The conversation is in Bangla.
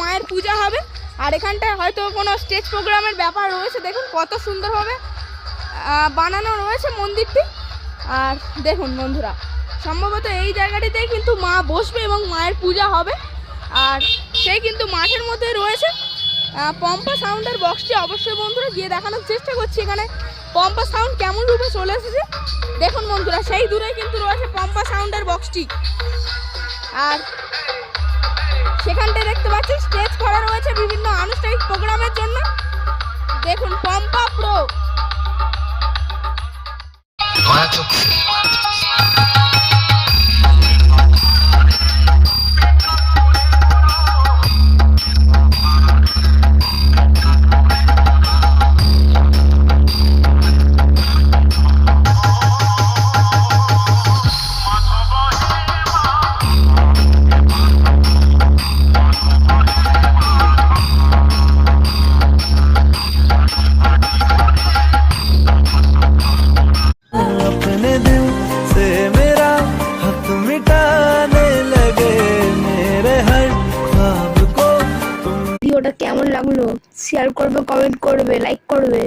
মায়ের পূজা হবে। আর এখানটায় হয়তো কোনো স্টেজ প্রোগ্রামের ব্যাপার রয়েছে। দেখুন কত সুন্দরভাবে বানানো রয়েছে মন্দিরটি। আর দেখুন বন্ধুরা, সম্ভবত এই জায়গাটিতেই কিন্তু মা বসবে এবং মায়ের পূজা হবে। আর সেই কিন্তু মাঠের মধ্যে রয়েছে পম্পা সাউন্ডের বক্সটি। অবশ্যই বন্ধুরা গিয়ে দেখানোর চেষ্টা করছি এখানে পম্পা সাউন্ড কেমন রূপে চলে এসেছে। দেখুন বন্ধুরা, সেই দূরে কিন্তু রয়েছে পম্পা সাউন্ডের বক্সটি। আর সেখানটায় দেখতে পাচ্ছেন স্টেজ করা রয়েছে বিভিন্ন আনুষ্ঠানিক প্রোগ্রামের জন্য। দেখুন পম্পা প্রো। ভিডিওটা কেমন লাগলো শেয়ার করবে, কমেন্ট করবে, লাইক করবে।